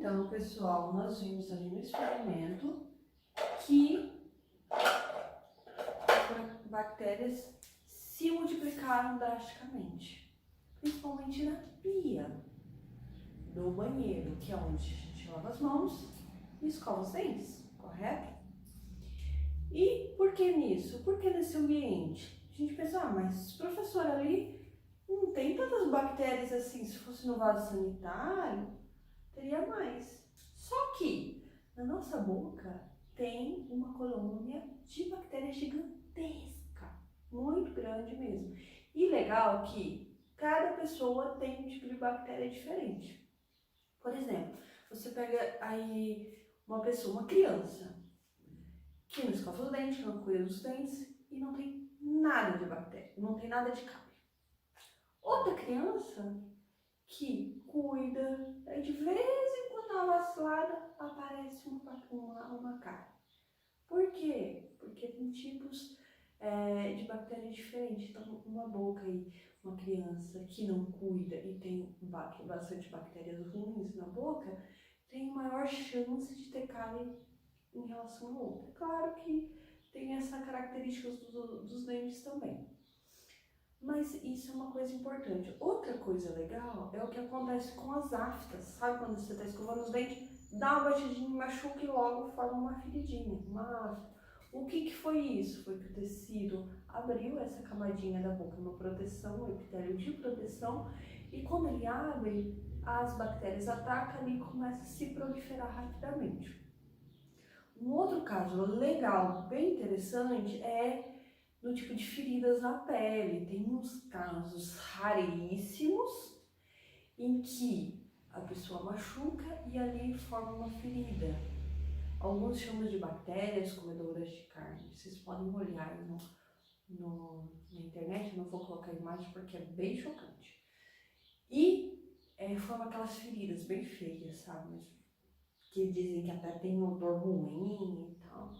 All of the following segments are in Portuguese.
Então, pessoal, nós vimos ali no experimento que bactérias se multiplicaram drasticamente, principalmente na pia do banheiro, que é onde a gente lava as mãos e escova os dentes, correto? E por que nisso? Por que nesse ambiente? A gente pensa, mas professor, ali não tem tantas bactérias assim, se fosse no vaso sanitário, teria mais. Só que na nossa boca tem uma colônia de bactérias gigantesca, muito grande mesmo. E legal que cada pessoa tem um tipo de bactéria diferente. Por exemplo, você pega aí uma pessoa, uma criança, que não escova os dentes, não cuida dos dentes e não tem nada de bactéria, não tem nada de cárie. Outra criança que cuida, aí de vez em quando na vacilada aparece uma cárie. Por quê? Porque tem tipos de bactérias diferentes. Então, uma boca aí, uma criança que não cuida e tem bastante bactérias ruins na boca, tem maior chance de ter cárie em relação ao outro. Claro que tem essa característica dos dentes também. Mas isso é uma coisa importante. Outra coisa legal é o que acontece com as aftas. Sabe quando você está escovando os dentes, dá uma batidinha, machuca e logo forma uma feridinha, uma afta. O que foi isso? Foi que o tecido abriu essa camadinha da boca, uma proteção, um epitélio de proteção, e quando ele abre, as bactérias atacam e começam a se proliferar rapidamente. Um outro caso legal, bem interessante, é no tipo de feridas na pele. Tem uns casos raríssimos em que a pessoa machuca e ali forma uma ferida. Alguns chamam de bactérias comedoras de carne. Vocês podem olhar aí na internet, eu não vou colocar a imagem porque é bem chocante. E forma aquelas feridas bem feias, sabe? Que dizem que até tem um odor ruim e tal.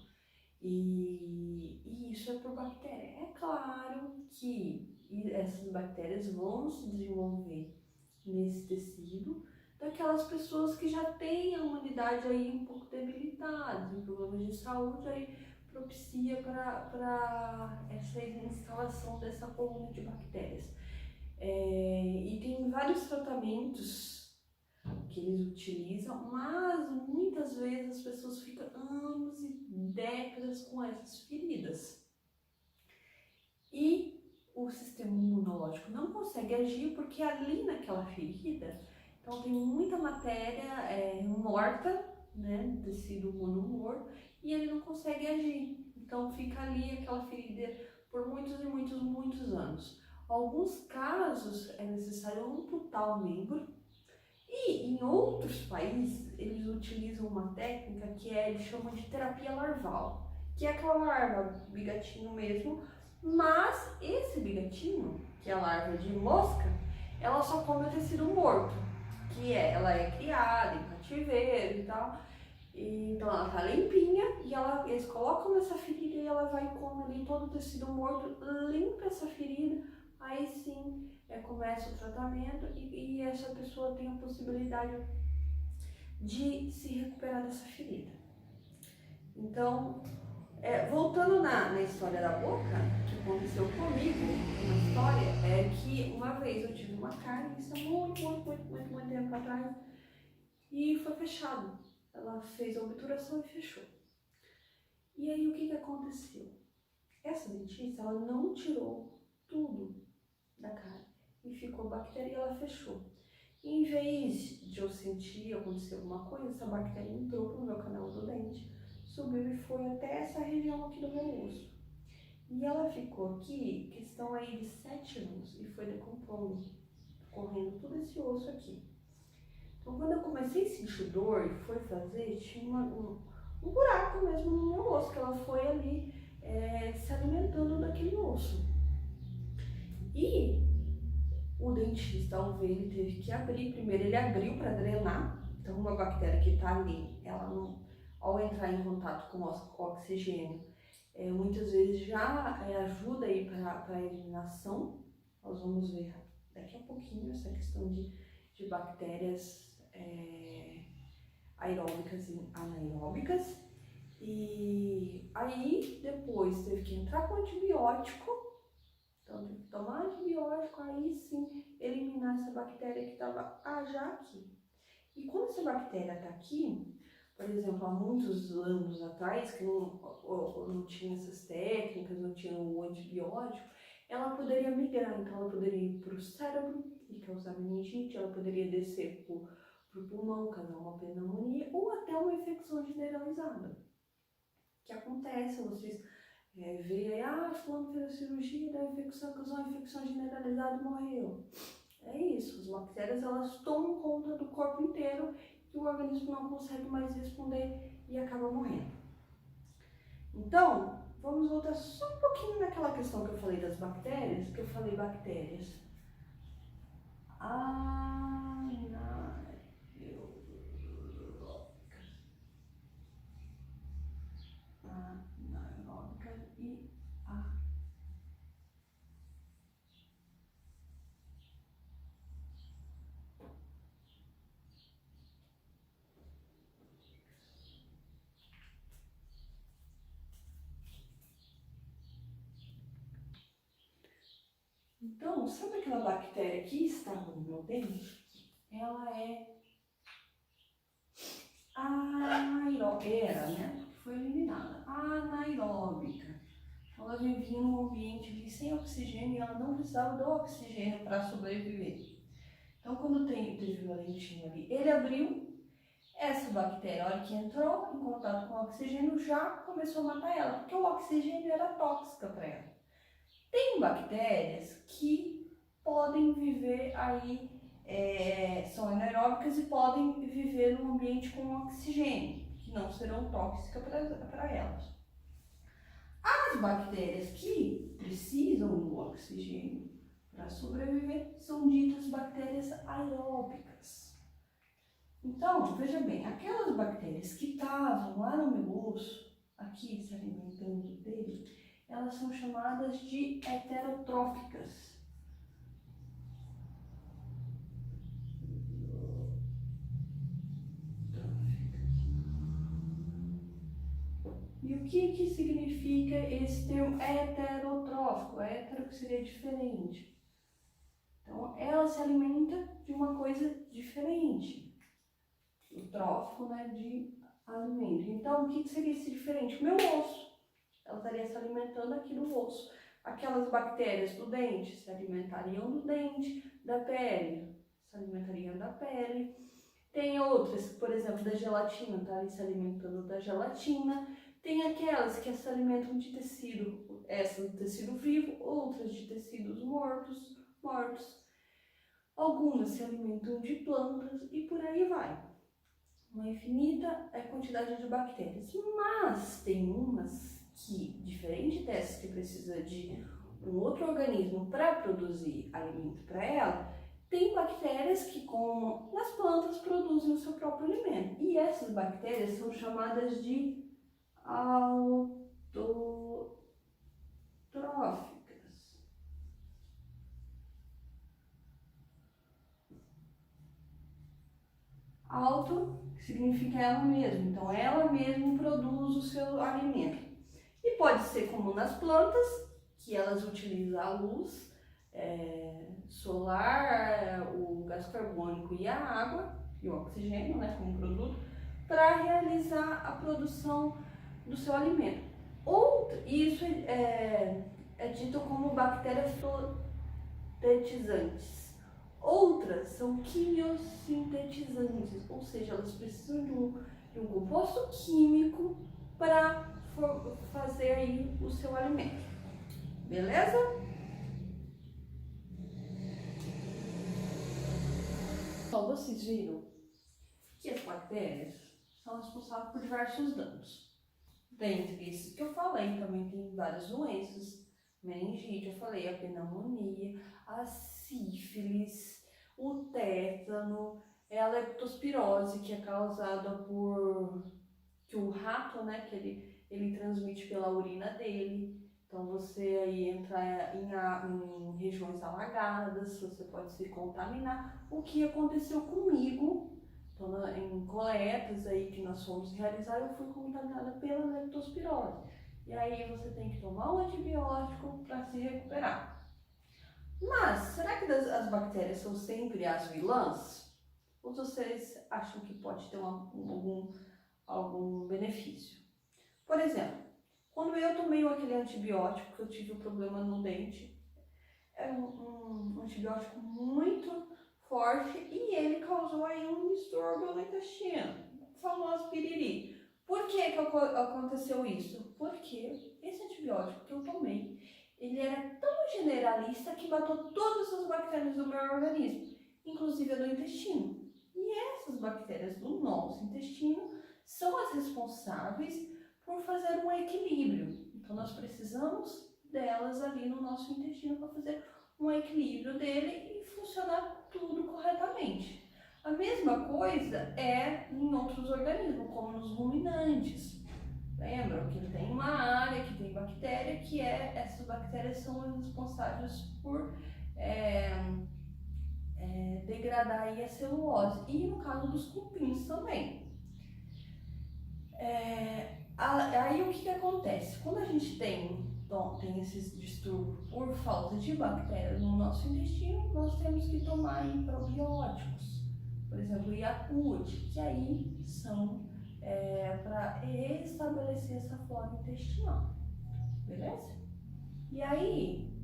E isso é por bactéria. É claro que essas bactérias vão se desenvolver nesse tecido daquelas pessoas que já têm a imunidade aí um pouco debilitada, tem problemas de saúde, aí propicia para essa instalação dessa colônia de bactérias. E tem vários tratamentos que eles utilizam, mas muitas vezes as pessoas ficam anos e décadas com essas feridas. E o sistema imunológico não consegue agir porque ali naquela ferida, então tem muita matéria morta, né, tecido humano morto, e ele não consegue agir. Então fica ali aquela ferida por muitos e muitos anos. Alguns casos é necessário amputar o membro. E em outros países, eles utilizam uma técnica que eles chamam de terapia larval, que é aquela larva, bigatinho mesmo, mas esse bigatinho, que é a larva de mosca, ela só come o tecido morto, ela é criada em cativeiro e tal, então ela tá limpinha e eles colocam nessa ferida e ela vai comer ali todo o tecido morto, limpa essa ferida, aí sim começa o tratamento e essa pessoa tem a possibilidade de se recuperar dessa ferida. Então, voltando na história da boca, que aconteceu comigo, uma história é que uma vez eu tive uma cárie, isso há muito tempo atrás, e foi fechado. Ela fez a obturação e fechou. E aí o que aconteceu? Essa dentista, ela não tirou tudo da cárie e ficou bactéria e ela fechou. E em vez de eu sentir acontecer alguma coisa, essa bactéria entrou no meu canal do dente, subiu e foi até essa região aqui do meu osso. E ela ficou aqui, questão aí de 7 anos, e foi decompondo, correndo todo esse osso aqui. Então quando eu comecei a sentir dor e foi fazer, tinha um buraco mesmo no meu osso, que ela foi ali se alimentando daquele osso. E o dentista, ao ver, ele teve que abrir. Primeiro ele abriu para drenar, então uma bactéria que está ali, ela não, ao entrar em contato com o oxigênio, muitas vezes já ajuda aí para a eliminação. Nós vamos ver daqui a pouquinho essa questão de bactérias aeróbicas e anaeróbicas. E aí depois teve que entrar com antibiótico, então teve que tomar antibiótico, aí sim eliminar essa bactéria que estava já aqui. E quando essa bactéria está aqui, por exemplo, há muitos anos atrás, que não tinha essas técnicas, não tinha o antibiótico, ela poderia migrar, então ela poderia ir para o cérebro e causar meningite, ela poderia descer para o pulmão, causar uma pneumonia ou até uma infecção generalizada. O que acontece? Vocês veem aí, fulano fez a cirurgia da infecção, causou uma infecção generalizada e morreu. É isso, as bactérias elas tomam conta do corpo inteiro e o organismo não consegue mais responder e acaba morrendo. Então, vamos voltar só um pouquinho naquela questão que eu falei das bactérias, que eu falei bactérias anaeróbicas e Então, sabe aquela bactéria que estava no meu dente? Ela é anaeróbica, né? Foi eliminada. Anaeróbica. Ela vivia num ambiente ali sem oxigênio e ela não precisava do oxigênio para sobreviver. Então, quando teve o valentinho ali, ele abriu essa bactéria. A hora que entrou em contato com o oxigênio, já começou a matar ela, porque o oxigênio era tóxico para ela. Tem bactérias que podem viver aí, são anaeróbicas e podem viver num ambiente com oxigênio, que não serão tóxicas para elas. As bactérias que precisam do oxigênio para sobreviver são ditas bactérias aeróbicas. Então, veja bem, aquelas bactérias que estavam lá no meu osso, aqui se alimentando dele, elas são chamadas de heterotróficas. E o que significa esse termo heterotrófico? Hétero que seria diferente. Então, ela se alimenta de uma coisa diferente. O trófico, né, de alimento. Então, o que seria esse diferente? O meu osso. Ela estaria se alimentando aqui do osso. Aquelas bactérias do dente se alimentariam do dente, da pele, se alimentariam da pele. Tem outras, por exemplo, da gelatina, estaria se alimentando da gelatina. Tem aquelas que se alimentam de tecido, essa do tecido vivo, outras de tecidos mortos. Algumas se alimentam de plantas e por aí vai. Uma infinita quantidade de bactérias. Mas tem umas que, diferente dessas que precisa de um outro organismo para produzir alimento para ela, tem bactérias que, como nas plantas, produzem o seu próprio alimento. E essas bactérias são chamadas de autotróficas. Auto significa ela mesma, então ela mesma produz o seu alimento. E pode ser como nas plantas, que elas utilizam a luz solar, o gás carbônico e a água, e o oxigênio, né, como produto, para realizar a produção do seu alimento. Isso é dito como bactérias fotosintetizantes. Outras são quimiosintetizantes, ou seja, elas precisam de um composto químico para fazer aí o seu alimento. Beleza? Então, vocês viram que as bactérias são responsáveis por diversos danos. Dentre esses que eu falei, também tem várias doenças, meningite, eu falei, a pneumonia, a sífilis, o tétano, a leptospirose, que é causada por que o rato, né, que ele transmite pela urina dele. Então você aí entra em regiões alagadas, você pode se contaminar. O que aconteceu comigo, então, coletas aí que nós fomos realizar, eu fui contaminada pela leptospirose. E aí você tem que tomar um antibiótico para se recuperar. Mas, será que as bactérias são sempre as vilãs? Ou vocês acham que pode ter algum benefício? Por exemplo, quando eu tomei aquele antibiótico que eu tive um problema no dente, é um antibiótico muito forte e ele causou aí um distúrbio no intestino, o famoso piriri. Por que aconteceu isso? Porque esse antibiótico que eu tomei, ele era tão generalista que matou todas as bactérias do meu organismo, inclusive a do intestino. E essas bactérias do nosso intestino são as responsáveis por fazer um equilíbrio. Então nós precisamos delas ali no nosso intestino para fazer um equilíbrio dele e funcionar tudo corretamente. A mesma coisa é em outros organismos, como nos ruminantes. Lembram que tem uma área que tem bactéria, essas bactérias são as responsáveis por degradar aí a celulose. E no caso dos cupins também. Aí o que acontece? Quando a gente tem esses distúrbios por falta de bactérias no nosso intestino, nós temos que tomar aí probióticos, por exemplo, Yakult, que aí são para restabelecer essa flora intestinal, beleza? E aí,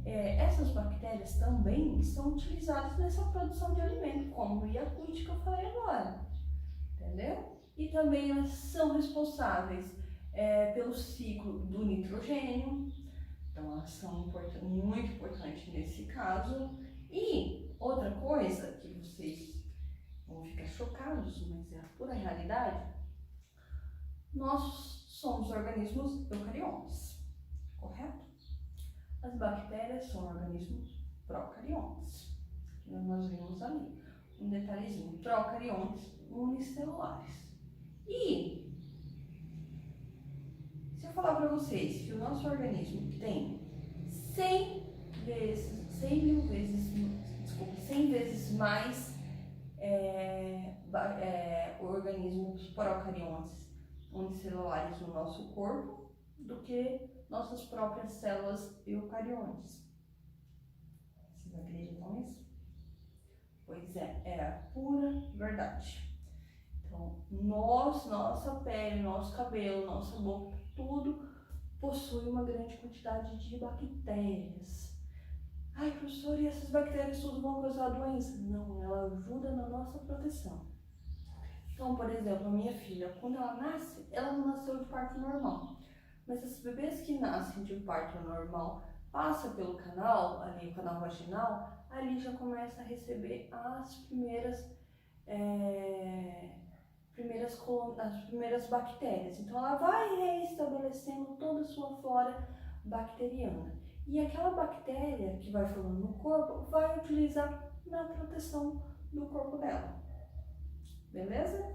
essas bactérias também são utilizadas nessa produção de alimento, como o Yakult que eu falei agora, entendeu? E também elas são responsáveis pelo ciclo do nitrogênio, então elas são muito importantes nesse caso. E outra coisa que vocês vão ficar chocados, mas é a pura realidade, nós somos organismos eucariontes, correto? As bactérias são organismos procariontes, que nós vimos ali, um detalhezinho, procariontes unicelulares. E se eu falar para vocês que o nosso organismo tem 100 vezes mais organismos procariontes unicelulares no nosso corpo do que nossas próprias células eucariontes. Vocês acreditam nisso? Pois é a pura verdade. Então, nossa pele, nosso cabelo, nossa boca, tudo possui uma grande quantidade de bactérias. Ai, professor, e essas bactérias tudo vão causar doença? Não, ela ajuda na nossa proteção. Então, por exemplo, a minha filha, quando ela nasce, ela não nasceu de parto normal. Mas esses bebês que nascem de parto normal, passa pelo canal, ali o canal vaginal, ali já começa a receber as primeiras bactérias. Então ela vai reestabelecendo toda a sua flora bacteriana. E aquela bactéria que vai formando no corpo vai utilizar na proteção do corpo dela. Beleza?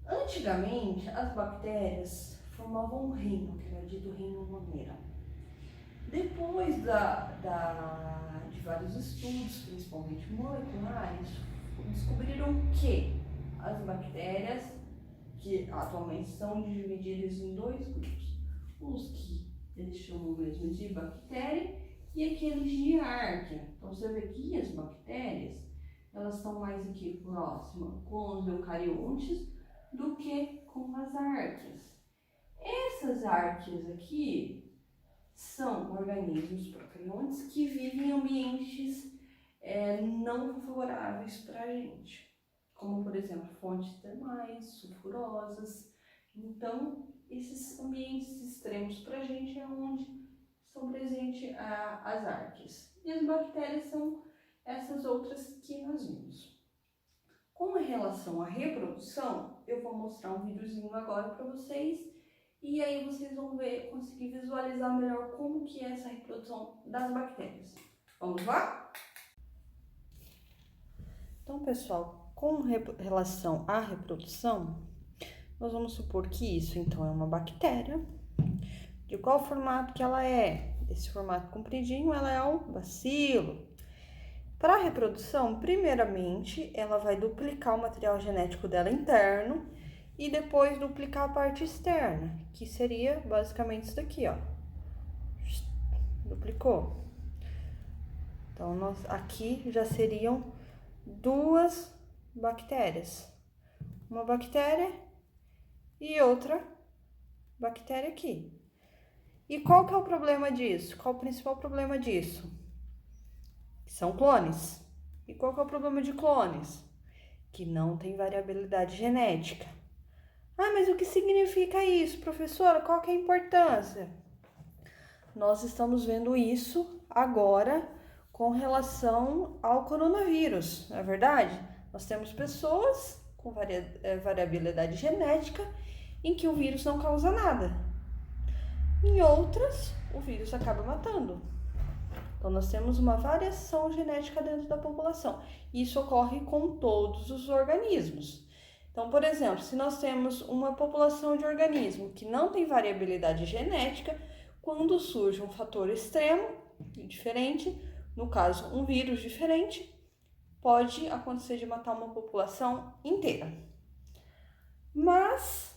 Antigamente, as bactérias formavam um reino, que era dito reino moneira. Depois de vários estudos, principalmente moleculares, descobriram que as bactérias, que atualmente são divididas em dois grupos, os que eles chamam mesmo de bactéria e aqueles de arquia. Então você vê que as bactérias, elas estão mais aqui próximas com os eucariontes do que com as árqueas. Essas árqueas aqui são organismos procariontes que vivem em ambientes não favoráveis para a gente, como por exemplo fontes termais, sulfurosas. Então esses ambientes extremos para a gente é onde estão presentes as árqueas. E as bactérias são essas outras que nós vimos. Com relação à reprodução, eu vou mostrar um videozinho agora para vocês e aí vocês vão conseguir visualizar melhor como que é essa reprodução das bactérias. Vamos lá? Então, pessoal, com relação à reprodução, nós vamos supor que isso, então, é uma bactéria. De qual formato que ela é? Esse formato compridinho, ela é o bacilo. Para a reprodução, primeiramente, ela vai duplicar o material genético dela interno e depois duplicar a parte externa, que seria basicamente isso daqui, ó. Duplicou. Então, aqui já seriam 2 bactérias. Uma bactéria e outra bactéria aqui. E qual que é o problema disso? Qual o principal problema disso? São clones. E qual que é o problema de clones? Que não tem variabilidade genética. Ah, mas o que significa isso, professora? Qual que é a importância? Nós estamos vendo isso agora com relação ao coronavírus, não é verdade? Nós temos pessoas com variabilidade genética em que o vírus não causa nada. Em outras, o vírus acaba matando. Então, nós temos uma variação genética dentro da população. Isso ocorre com todos os organismos. Então, por exemplo, se nós temos uma população de organismo que não tem variabilidade genética, quando surge um fator extremo e diferente, no caso, um vírus diferente, pode acontecer de matar uma população inteira. Mas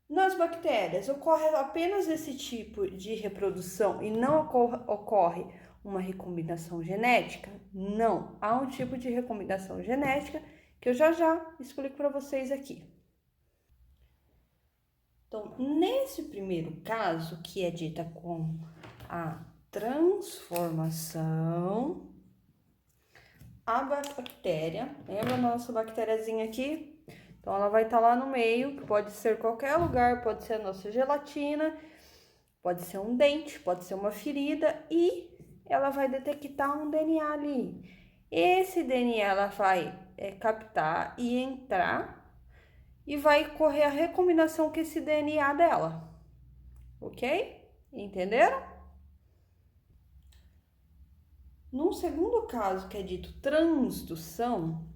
nas bactérias ocorre apenas esse tipo de reprodução e não ocorre uma recombinação genética? Não, há um tipo de recombinação genética que eu já explico para vocês aqui. Então, nesse primeiro caso, que é dita com a transformação, a bactéria, lembra a nossa bactériazinha aqui? Então, ela vai estar lá no meio, que pode ser qualquer lugar, pode ser a nossa gelatina, pode ser um dente, pode ser uma ferida, e ela vai detectar um DNA ali. Esse DNA ela vai captar e entrar, e vai correr a recombinação com esse DNA dela, ok? Entenderam? Num segundo caso, que é dito transdução,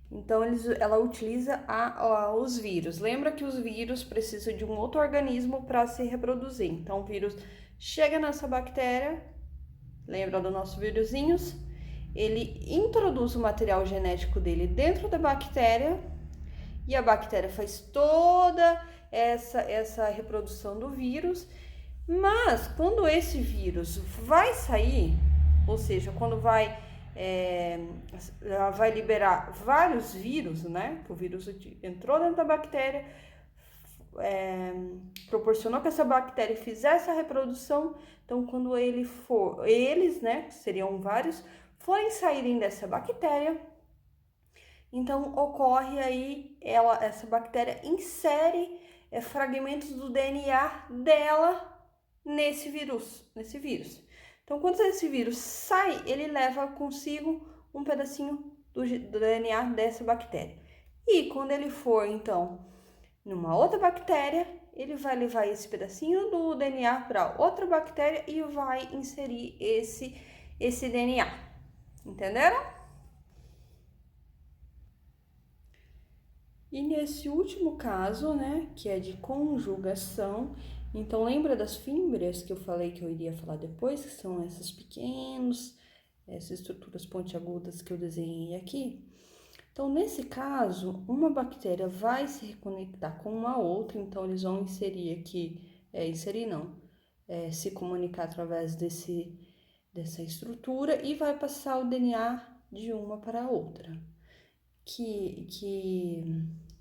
então ela utiliza os vírus. Lembra que os vírus precisam de um outro organismo para se reproduzir. Então, o vírus chega nessa bactéria, lembra dos nossos vírusinhos? Ele introduz o material genético dele dentro da bactéria e a bactéria faz toda essa reprodução do vírus. Mas, quando esse vírus vai sair, ou seja, quando vai liberar vários vírus, né? O vírus entrou dentro da bactéria, proporcionou que essa bactéria fizesse a reprodução. Então, quando eles, né, que seriam vários, forem saírem dessa bactéria, então ocorre aí, essa bactéria insere fragmentos do DNA dela nesse vírus. Então, quando esse vírus sai, ele leva consigo um pedacinho do DNA dessa bactéria. E quando ele for, então, numa outra bactéria, ele vai levar esse pedacinho do DNA para outra bactéria e vai inserir esse DNA. Entenderam? E nesse último caso, né, que é de conjugação, então lembra das fímbrias que eu falei que eu iria falar depois, que são essas essas estruturas pontiagudas que eu desenhei aqui? Então, nesse caso, uma bactéria vai se reconectar com uma outra, então eles vão inserir aqui, se comunicar através dessa estrutura e vai passar o DNA de uma para a outra, que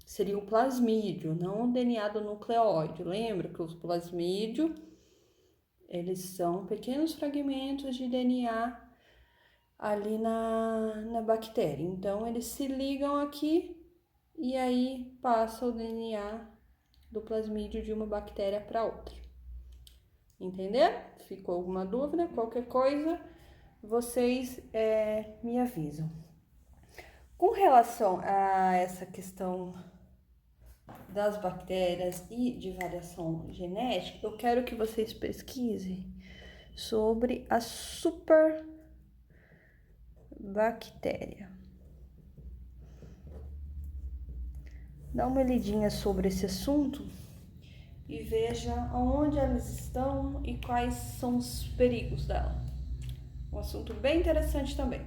seria o plasmídio, não o DNA do nucleóide. Lembra que os plasmídios, eles são pequenos fragmentos de DNA ali na bactéria. Então, eles se ligam aqui e aí passa o DNA do plasmídio de uma bactéria para outra. Entenderam? Ficou alguma dúvida? Qualquer coisa, vocês me avisam. Com relação a essa questão das bactérias e de variação genética, eu quero que vocês pesquisem sobre a superbactéria. Dá uma lidinha sobre esse assunto e veja onde elas estão e quais são os perigos dela. Um assunto bem interessante também.